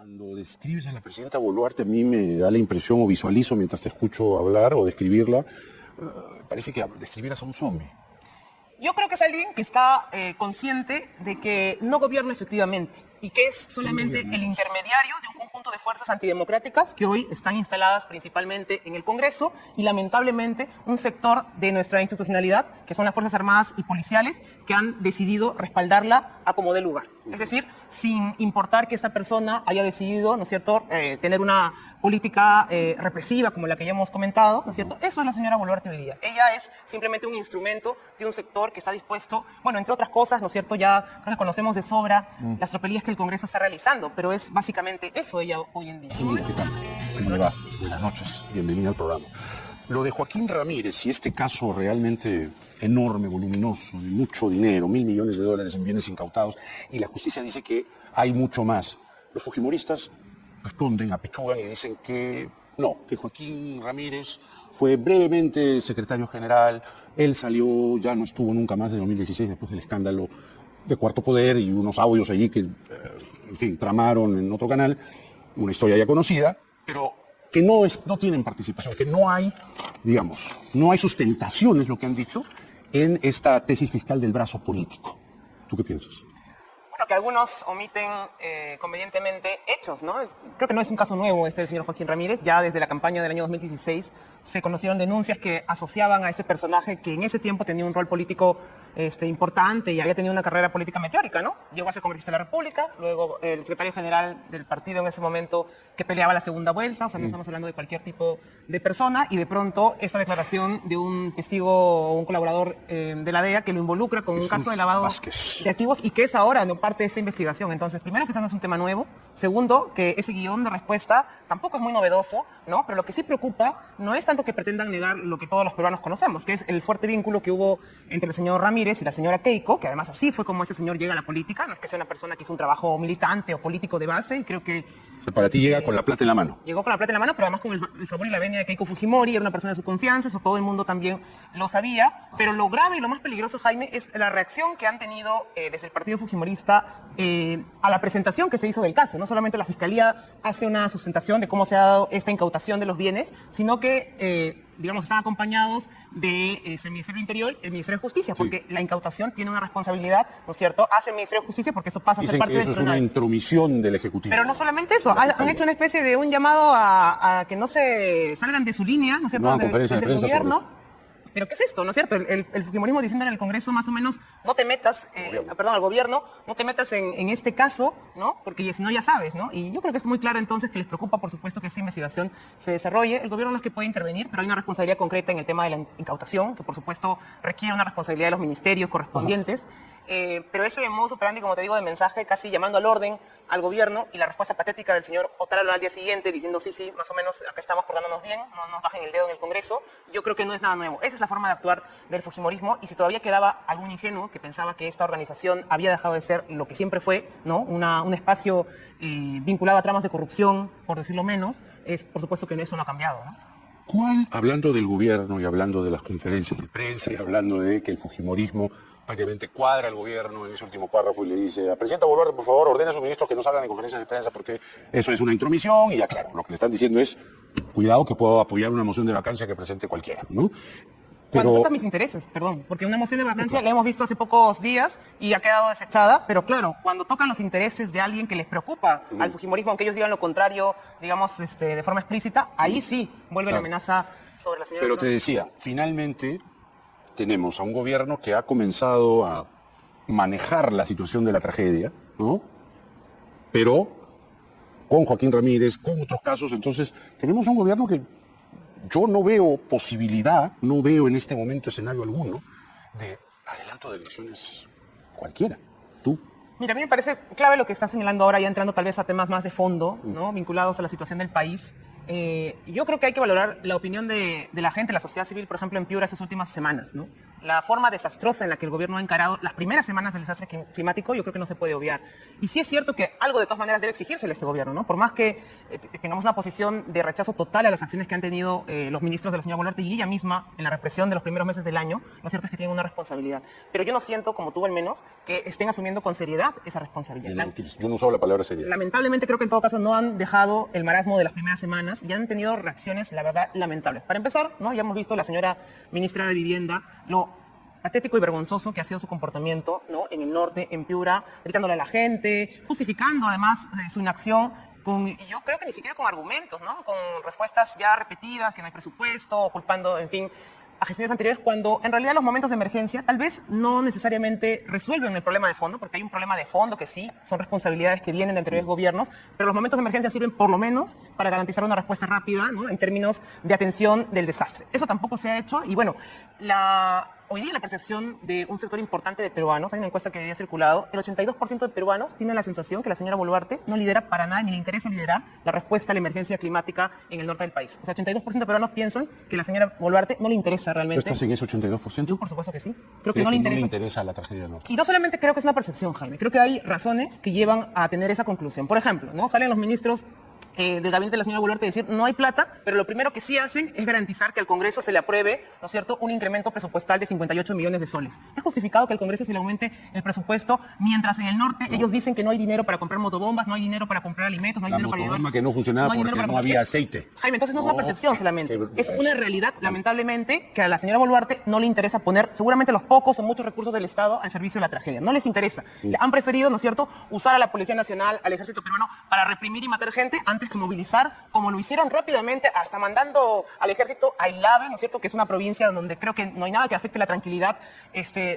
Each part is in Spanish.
Cuando describes a la presidenta Boluarte, a mí me da la impresión, o visualizo mientras te escucho hablar o describirla, parece que describieras a un zombie. Yo creo que es alguien que está consciente de que no gobierna efectivamente y que es solamente el intermediario de un conjunto de fuerzas antidemocráticas que hoy están instaladas principalmente en el Congreso y lamentablemente un sector de nuestra institucionalidad, que son las Fuerzas Armadas y Policiales, que han decidido respaldarla a como dé lugar. Es decir, sin importar que esta persona haya decidido, ¿no es cierto?, tener una política represiva como la que ya hemos comentado, ¿no es cierto? Eso es la señora Boluarte hoy día. Ella es simplemente un instrumento de un sector que está dispuesto, bueno, entre otras cosas, ¿no es cierto? Ya creo que conocemos de sobra las tropelías que el Congreso está realizando, pero es básicamente eso ella hoy en día. ¿Qué tal? ¿Cómo le va? Buenas noches, bienvenida al programa. Lo de Joaquín Ramírez y este caso realmente enorme, voluminoso, de mucho dinero, $1.000 millones en bienes incautados, y la justicia dice que hay mucho más. Los fujimoristas responden, apechugan y dicen que no, que Joaquín Ramírez fue brevemente secretario general, él salió, ya no estuvo nunca más de 2016 después del escándalo de Cuarto Poder y unos audios allí que, en fin, tramaron en otro canal, una historia ya conocida, pero que no tienen participación, que no hay, digamos, no hay sustentación, es lo que han dicho, en esta tesis fiscal del brazo político. ¿Tú qué piensas? Bueno, que algunos omiten convenientemente hechos, ¿no? Creo que no es un caso nuevo este del señor Joaquín Ramírez. Ya desde la campaña del año 2016 se conocieron denuncias que asociaban a este personaje que en ese tiempo tenía un rol político importante y había tenido una carrera política meteórica, ¿no? Llegó a ser congresista de la República, luego el secretario general del partido en ese momento que peleaba la segunda vuelta, o sea, no estamos hablando de cualquier tipo de persona, y de pronto esta declaración de un testigo o un colaborador de la DEA que lo involucra con un caso de lavado de activos y que es ahora no parte de esta investigación. Entonces, primero que esto no es un tema nuevo, segundo que ese guión de respuesta tampoco es muy novedoso, ¿no? Pero lo que sí preocupa no es tanto que pretendan negar lo que todos los peruanos conocemos, que es el fuerte vínculo que hubo entre el señor Ramírez y la señora Keiko, que además así fue como ese señor llega a la política, no es que sea una persona que hizo un trabajo militante o político de base, y creo que o sea, para ti llega con la plata en la mano. Llegó con la plata en la mano, pero además con el favor y la venia de Keiko Fujimori, era una persona de su confianza, eso todo el mundo también lo sabía, pero lo grave y lo más peligroso, Jaime, es la reacción que han tenido desde el partido fujimorista a la presentación que se hizo del caso. No solamente la Fiscalía hace una sustentación de cómo se ha dado esta incautación de los bienes, sino que, digamos, están acompañados del Ministerio del Interior, el Ministerio de Justicia, porque la incautación tiene una responsabilidad, ¿no es cierto?, hace el Ministerio de Justicia porque eso pasa a ser parte del tribunal. Eso es una intromisión del Ejecutivo. Pero no solamente eso, han hecho una especie de un llamado a que no se salgan de su línea, ¿no es cierto?, del gobierno. Pero ¿qué es esto? ¿No es cierto? El fujimorismo diciendo en el Congreso más o menos, no te metas, al gobierno, no te metas en este caso, ¿no? Porque si no ya sabes, ¿no? Y yo creo que es muy claro entonces que les preocupa, por supuesto, que esta investigación se desarrolle. El gobierno no es que puede intervenir, pero hay una responsabilidad concreta en el tema de la incautación, que por supuesto requiere una responsabilidad de los ministerios correspondientes. Pero ese modus operandi, como te digo, de mensaje casi llamando al orden al gobierno, y la respuesta patética del señor Otárola al día siguiente diciendo sí, más o menos acá estamos portándonos bien, no nos bajen el dedo en el Congreso, yo creo que no es nada nuevo. Esa es la forma de actuar del fujimorismo, y si todavía quedaba algún ingenuo que pensaba que esta organización había dejado de ser lo que siempre fue, ¿no? Un espacio vinculado a tramas de corrupción, por decirlo menos, es por supuesto que eso no ha cambiado, ¿no? ¿Cuál, hablando del gobierno y hablando de las conferencias de prensa y hablando de que el fujimorismo prácticamente cuadra al gobierno en ese último párrafo y le dice a presidenta Boluarte, por favor, ordene a sus ministros que no salgan en conferencias de prensa porque eso es una intromisión, y ya claro, lo que le están diciendo es, cuidado que puedo apoyar una moción de vacancia que presente cualquiera, ¿no? Cuando toca mis intereses, perdón, porque una moción de vacancia la hemos visto hace pocos días y ha quedado desechada, pero claro, cuando tocan los intereses de alguien que les preocupa al fujimorismo, aunque ellos digan lo contrario, digamos, de forma explícita, ahí sí vuelve la amenaza sobre la señora. Pero te decía, finalmente tenemos a un gobierno que ha comenzado a manejar la situación de la tragedia, ¿no? Pero con Joaquín Ramírez, con otros casos, entonces tenemos un gobierno que yo no veo posibilidad, no veo en este momento escenario alguno de adelanto de elecciones cualquiera. ¿Tú? Mira, a mí me parece clave lo que estás señalando ahora, ya entrando tal vez a temas más de fondo, ¿no? Vinculados a la situación del país. Yo creo que hay que valorar la opinión de la gente, la sociedad civil, por ejemplo, en Piura estas últimas semanas, ¿no? la forma desastrosa en la que el gobierno ha encarado las primeras semanas del desastre climático, yo creo que no se puede obviar. Y sí es cierto que algo de todas maneras debe exigírsele a este gobierno, ¿no? Por más que tengamos una posición de rechazo total a las acciones que han tenido los ministros de la señora Boluarte y ella misma en la represión de los primeros meses del año, lo cierto es que tienen una responsabilidad. Pero yo no siento, como tú al menos, que estén asumiendo con seriedad esa responsabilidad. Yo no uso la palabra seriedad. Lamentablemente creo que en todo caso no han dejado el marasmo de las primeras semanas y han tenido reacciones, la verdad, lamentables. Para empezar, ¿no? Ya hemos visto la señora ministra de Vivienda, lo patético y vergonzoso que ha sido su comportamiento, ¿no? En el norte, en Piura, gritándole a la gente, justificando además su inacción y yo creo que ni siquiera con argumentos, ¿no? Con respuestas ya repetidas, que no hay presupuesto, culpando, en fin, a gestiones anteriores, cuando en realidad los momentos de emergencia tal vez no necesariamente resuelven el problema de fondo, porque hay un problema de fondo que sí, son responsabilidades que vienen de anteriores gobiernos, pero los momentos de emergencia sirven por lo menos para garantizar una respuesta rápida, ¿no? En términos de atención del desastre. Eso tampoco se ha hecho y bueno, hoy día la percepción de un sector importante de peruanos, hay una encuesta que había circulado, el 82% de peruanos tienen la sensación que la señora Boluarte no lidera para nada, ni le interesa liderar la respuesta a la emergencia climática en el norte del país. O sea, 82% de peruanos piensan que la señora Boluarte no le interesa realmente. ¿Tú estás en ese 82%? Yo, por supuesto que sí. Creo que no le interesa. No le interesa la tragedia del norte. Y no solamente creo que es una percepción, Jaime, creo que hay razones que llevan a tener esa conclusión. Por ejemplo, ¿no? Salen los ministros del gabinete de la señora Boluarte decir no hay plata, pero lo primero que sí hacen es garantizar que al Congreso se le apruebe, ¿no es cierto?, un incremento presupuestal de 58 millones de soles. Es justificado que al Congreso se le aumente el presupuesto, mientras en el norte ellos dicen que no hay dinero para comprar motobombas, no hay dinero para comprar alimentos, no hay dinero para llevar... La motobomba que no funcionaba porque no había aceite. Jaime, entonces no es una percepción solamente, es una realidad, lamentablemente, que a la señora Boluarte no le interesa poner seguramente los pocos o muchos recursos del Estado al servicio de la tragedia. No les interesa. Han preferido, ¿no es cierto?, usar a la Policía Nacional, al Ejército Peruano para reprimir y matar gente antes que movilizar, como lo hicieron rápidamente, hasta mandando al ejército a Ilave, ¿no es cierto?, que es una provincia donde creo que no hay nada que afecte la tranquilidad.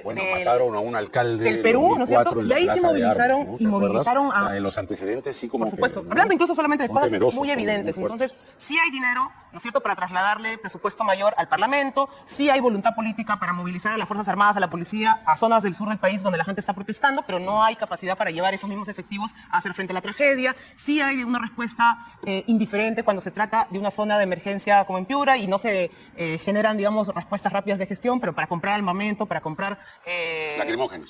Mataron a un alcalde del Perú, ¿no es cierto? Y ahí se movilizaron, Armas, ¿no? y movilizaron a... En los antecedentes sí como Por supuesto, que, hablando incluso solamente de cosas temerosos, muy evidentes. muy Entonces, sí hay dinero, ¿no es cierto?, para trasladarle presupuesto mayor al Parlamento, sí hay voluntad política para movilizar a las Fuerzas Armadas, a la policía, a zonas del sur del país donde la gente está protestando, pero no hay capacidad para llevar esos mismos efectivos a hacer frente a la tragedia. Sí hay una respuesta indiferente cuando se trata de una zona de emergencia como en Piura y no se generan, digamos, respuestas rápidas de gestión, pero para comprar armamento, para comprar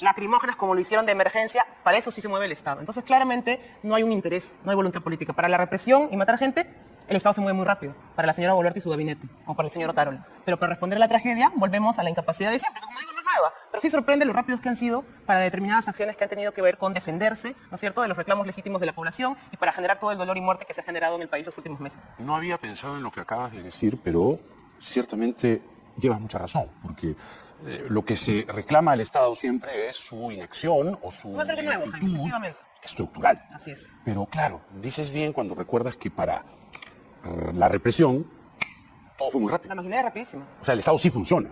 lacrimógenas como lo hicieron de emergencia, para eso sí se mueve el Estado. Entonces, claramente, no hay un interés, no hay voluntad política. Para la represión y matar gente, el Estado se mueve muy rápido, para la señora Boluarte y su gabinete, o para el señor Otárola. Pero para responder a la tragedia, volvemos a la incapacidad de siempre, que como digo, no es nueva, pero sí sorprende lo rápidos que han sido para determinadas acciones que han tenido que ver con defenderse, ¿no es cierto?, de los reclamos legítimos de la población y para generar todo el dolor y muerte que se ha generado en el país los últimos meses. No había pensado en lo que acabas de decir, pero ciertamente llevas mucha razón, porque lo que se reclama al Estado siempre es su inacción o su inactitud estructural. Así es. Pero claro, dices bien cuando recuerdas que para la represión todo fue muy rápido. La maquinaria es rapidísima. O sea, el Estado sí funciona,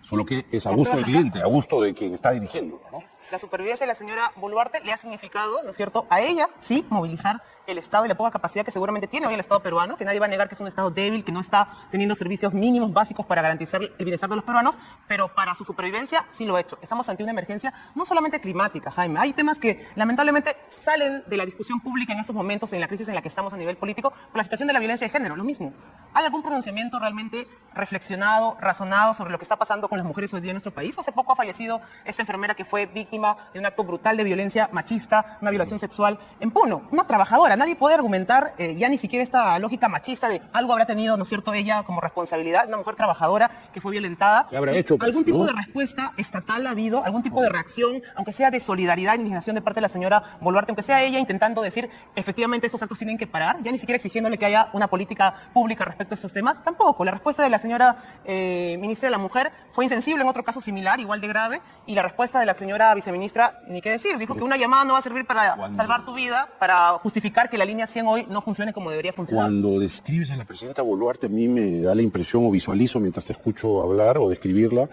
solo que es a gusto del cliente, a gusto de quien está dirigiendo, ¿no? La supervivencia de la señora Boluarte le ha significado, ¿no es cierto?, a ella, sí, movilizar el Estado y la poca capacidad que seguramente tiene hoy el Estado peruano, que nadie va a negar que es un Estado débil, que no está teniendo servicios mínimos básicos para garantizar el bienestar de los peruanos, pero para su supervivencia sí lo ha hecho. Estamos ante una emergencia no solamente climática, Jaime, hay temas que lamentablemente salen de la discusión pública en estos momentos, en la crisis en la que estamos a nivel político, por la situación de la violencia de género, lo mismo. ¿Hay algún pronunciamiento realmente reflexionado, razonado sobre lo que está pasando con las mujeres hoy día en nuestro país? Hace poco ha fallecido esta enfermera que fue víctima de un acto brutal de violencia machista, una violación sexual en Puno, una trabajadora. Nadie puede argumentar ya ni siquiera esta lógica machista de algo habrá tenido, ¿no es cierto?, ella como responsabilidad, una mujer trabajadora que fue violentada. ¿Qué habrá hecho? ¿Algún tipo de respuesta estatal ha habido? ¿Algún tipo de reacción, aunque sea de solidaridad e indignación de parte de la señora Boluarte, aunque sea ella intentando decir efectivamente estos actos tienen que parar, ya ni siquiera exigiéndole que haya una política pública respecto a estos temas? Tampoco. La respuesta de la señora ministra de la Mujer fue insensible en otro caso similar, igual de grave, y la respuesta de la señora viceministra, ni qué decir, dijo que una llamada no va a servir para salvar tu vida, para justificar que la línea 100 hoy no funcione como debería funcionar. Cuando describes a la presidenta Boluarte, a mí me da la impresión, o visualizo mientras te escucho hablar o describirla,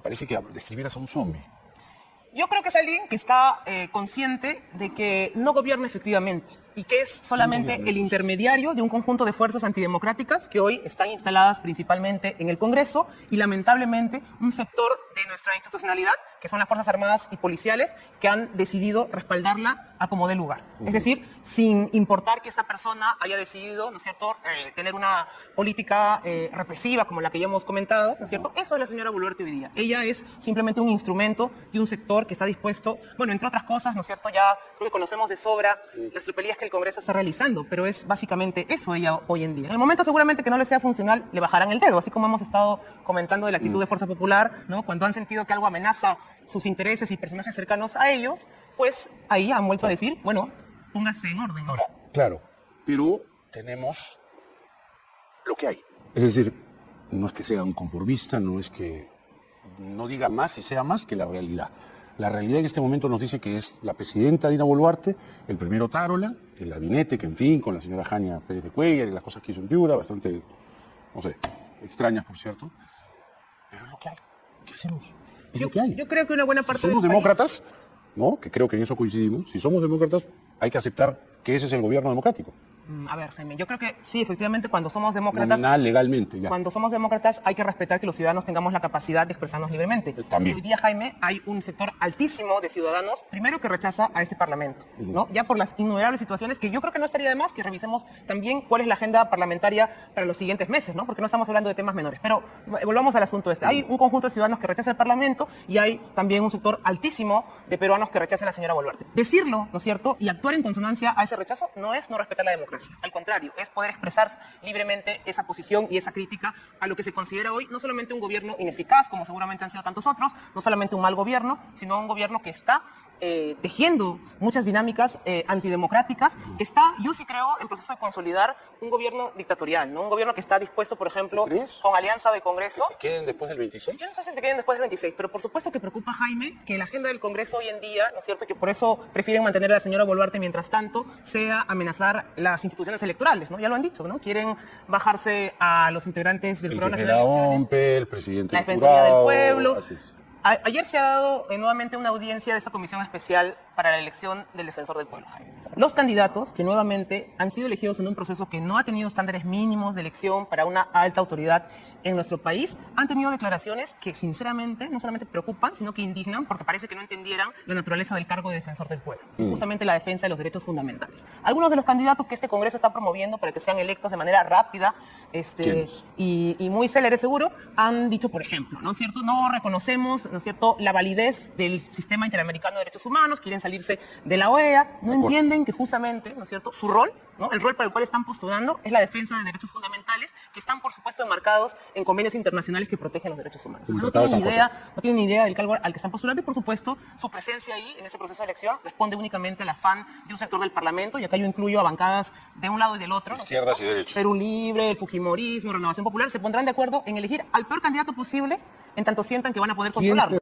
parece que describieras a un zombie. Yo creo que es alguien que está consciente de que no gobierna efectivamente. y que es solamente el intermediario de un conjunto de fuerzas antidemocráticas que hoy están instaladas principalmente en el Congreso y lamentablemente un sector de nuestra institucionalidad, que son las Fuerzas Armadas y Policiales, que han decidido respaldarla a como dé lugar. Es decir, sin importar que esta persona haya decidido, ¿no es cierto?, tener una política represiva como la que ya hemos comentado, ¿no es cierto? Eso es la señora Boluarte hoy día. Ella es simplemente un instrumento de un sector que está dispuesto, bueno, entre otras cosas, ¿no es cierto?, ya creo que conocemos de sobra las tropelías que el Congreso está realizando, pero es básicamente eso ella hoy en día. En el momento seguramente que no le sea funcional, le bajarán el dedo, así como hemos estado comentando de la actitud de Fuerza Popular, ¿no? Cuando han sentido que algo amenaza sus intereses y personajes cercanos a ellos, pues ahí han vuelto a decir, bueno, póngase en orden. Ahora, claro, pero tenemos lo que hay. Es decir, no es que sea un conformista, no es que no diga más y sea más que la realidad. La realidad en este momento nos dice que es la presidenta Dina Boluarte, el primero Tarola, el gabinete, que en fin, con la señora Jania Pérez de Cuellar y las cosas que hizo en Piura, bastante, no sé, extrañas, por cierto. Pero es lo que hay. ¿Qué hacemos? Es lo que hay. Yo creo que una buena parte si somos demócratas, ¿no? Que creo que en eso coincidimos, si somos demócratas, hay que aceptar que ese es el gobierno democrático. A ver, Jaime, yo creo que sí, efectivamente, cuando somos demócratas... Nominal, legalmente, ya. Cuando somos demócratas hay que respetar que los ciudadanos tengamos la capacidad de expresarnos libremente. También. Hoy día, Jaime, hay un sector altísimo de ciudadanos, primero que rechaza a este Parlamento, ¿no? Ya por las innumerables situaciones que yo creo que no estaría de más que revisemos también cuál es la agenda parlamentaria para los siguientes meses, ¿no? Porque no estamos hablando de temas menores. Pero volvamos al asunto este. Hay un conjunto de ciudadanos que rechaza el Parlamento y hay también un sector altísimo de peruanos que rechaza a la señora Boluarte. Decirlo, ¿no es cierto?, y actuar en consonancia a ese rechazo no es no respetar la democracia. Al contrario, es poder expresar libremente esa posición y esa crítica a lo que se considera hoy no solamente un gobierno ineficaz, como seguramente han sido tantos otros, no solamente un mal gobierno, sino un gobierno que está tejiendo muchas dinámicas antidemocráticas, que está, yo sí creo, en proceso de consolidar un gobierno dictatorial, ¿no? Un gobierno que está dispuesto, por ejemplo, con alianza de Congreso. ¿Que se queden después del 26? Yo no sé si se queden después del 26, pero por supuesto que preocupa, Jaime, que la agenda del Congreso hoy en día, ¿no es cierto?, que por eso prefieren mantener a la señora Boluarte mientras tanto, sea amenazar las instituciones electorales, ¿no? Ya lo han dicho, ¿no? Quieren bajarse a los integrantes del Programa Nacional de Elecciones, el presidente la Defensoría del Pueblo. Ayer se ha dado nuevamente una audiencia de esa comisión especial para la elección del defensor del pueblo. Los candidatos que nuevamente han sido elegidos en un proceso que no ha tenido estándares mínimos de elección para una alta autoridad en nuestro país, han tenido declaraciones que sinceramente no solamente preocupan, sino que indignan porque parece que no entendieran la naturaleza del cargo de defensor del pueblo, justamente la defensa de los derechos fundamentales. Algunos de los candidatos que este Congreso está promoviendo para que sean electos de manera rápida y muy célere seguro, han dicho, por ejemplo, ¿no es cierto?, no reconocemos, ¿no es cierto?, la validez del sistema interamericano de derechos humanos, quieren salirse de la OEA, no entienden que justamente, ¿no es cierto?, su rol, ¿no?, el rol para el cual están postulando es la defensa de derechos fundamentales que están, por supuesto, enmarcados en convenios internacionales que protegen los derechos humanos. No tienen idea del cargo al que están postulando y, por supuesto, su presencia ahí en ese proceso de elección responde únicamente al afán de un sector del Parlamento, y acá yo incluyo a bancadas de un lado y del otro, ¿no? Izquierdas y derechos. Perú Libre, el Fujimorismo, Renovación Popular, se pondrán de acuerdo en elegir al peor candidato posible en tanto sientan que van a poder controlarlo.